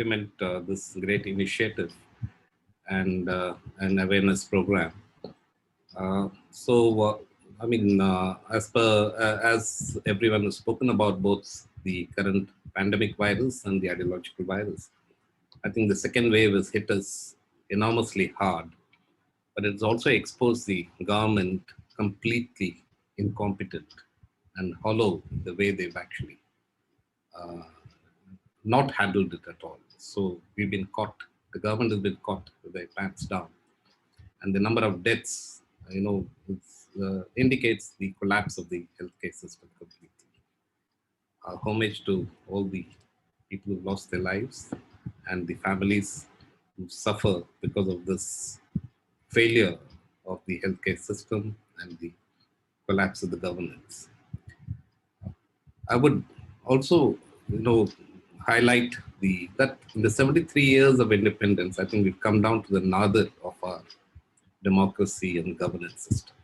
compliment this great initiative and an awareness program. I mean, as everyone has spoken about both the current pandemic virus and the ideological virus, I think the second wave has hit us enormously hard, but it's also exposed the government completely incompetent and hollow the way they've actually uh, not handled it at all. So we've been caught, the government has been caught with their pants down. And the number of deaths, indicates the collapse of the healthcare system completely. Homage to all the people who lost their lives and the families who suffer because of this failure of the healthcare system and the collapse of the governance. I would also, highlight that in the 73 years of independence, I think we've come down to the nadir of our democracy and governance system.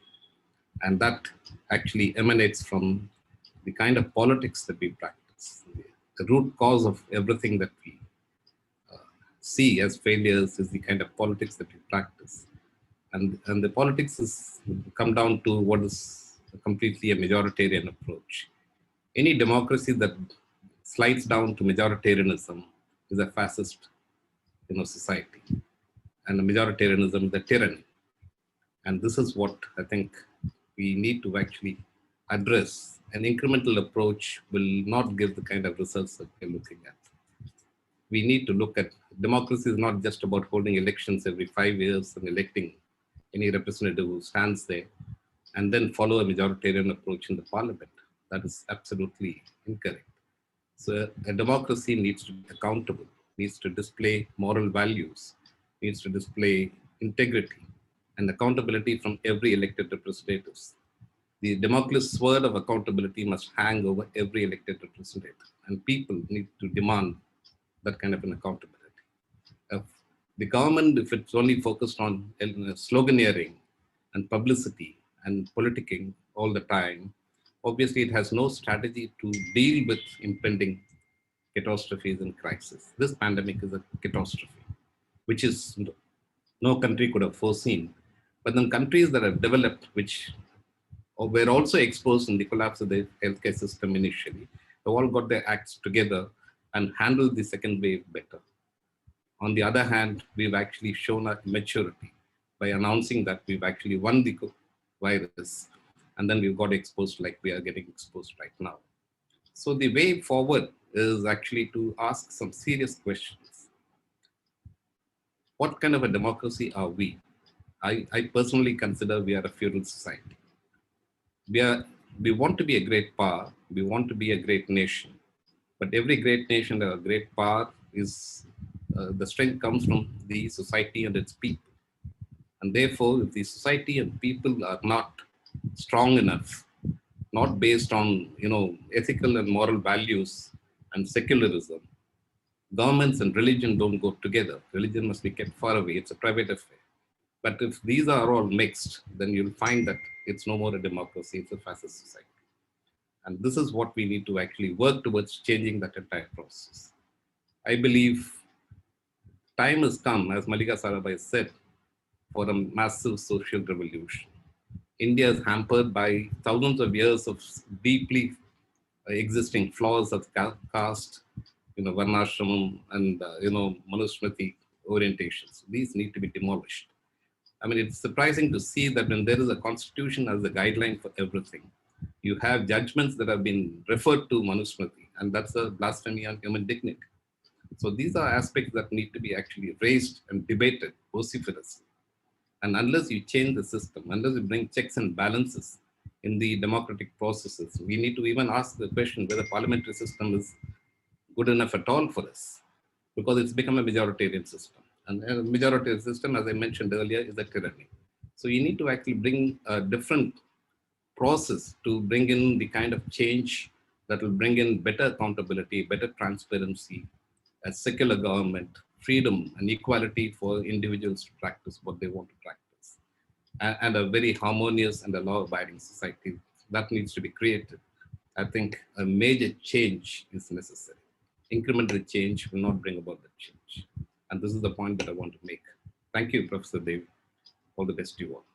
And that actually emanates from the kind of politics that we practice. The root cause of everything that we see as failures is the kind of politics that we practice. And the politics has come down to what is completely a majoritarian approach. Any democracy that slides down to majoritarianism is a fascist society. And majoritarianism is a tyranny. And this is what I think we need to actually address. An incremental approach will not give the kind of results that we're looking at. We need to look at democracy is not just about holding elections every 5 years and electing any representative who stands there and then follow a majoritarian approach in the parliament. That is absolutely incorrect. So a democracy needs to be accountable, needs to display moral values, needs to display integrity and accountability from every elected representatives. The Damocles sword of accountability must hang over every elected representative, and people need to demand that kind of an accountability. The government, if it's only focused on sloganeering and publicity and politicking all the time, obviously it has no strategy to deal with impending catastrophes and crises. This pandemic is a catastrophe, which is no country could have foreseen. But then countries that have developed, which were also exposed in the collapse of the healthcare system initially, have all got their acts together and handled the second wave better. On the other hand, we've actually shown our maturity by announcing that we've actually won the virus, and then we've got exposed like we are getting exposed right now. So the way forward is actually to ask some serious questions. What kind of a democracy are we? I personally consider we are a feudal society. We want to be a great power, we want to be a great nation, but every great nation or a great power is, the strength comes from the society and its people. And therefore, if the society and people are not strong enough, not based on ethical and moral values and secularism, governments and religion don't go together. Religion must be kept far away. It's a private affair. But if these are all mixed, then you'll find that it's no more a democracy, it's a fascist society. And this is what we need to actually work towards changing that entire process. I believe time has come, as Malika Sarabhai said, for a massive social revolution. India is hampered by thousands of years of deeply existing flaws of caste, varnashramam, and Manusmriti orientations. These need to be demolished. I mean, it's surprising to see that when there is a constitution as a guideline for everything, you have judgments that have been referred to Manusmriti, and that's a blasphemy on human dignity. So these are aspects that need to be actually raised and debated vociferously. And unless you change the system, unless you bring checks and balances in the democratic processes, we need to even ask the question whether parliamentary system is good enough at all for us, because it's become a majoritarian system. And a majoritarian system, as I mentioned earlier, is a tyranny. So you need to actually bring a different process to bring in the kind of change that will bring in better accountability, better transparency, a secular government, freedom and equality for individuals to practice what they want to practice, and a very harmonious and a law-abiding society that needs to be created. I think a major change is necessary. incremental change will not bring about that change. And this is the point that I want to make. Thank you, Professor Dev. All the best to you all.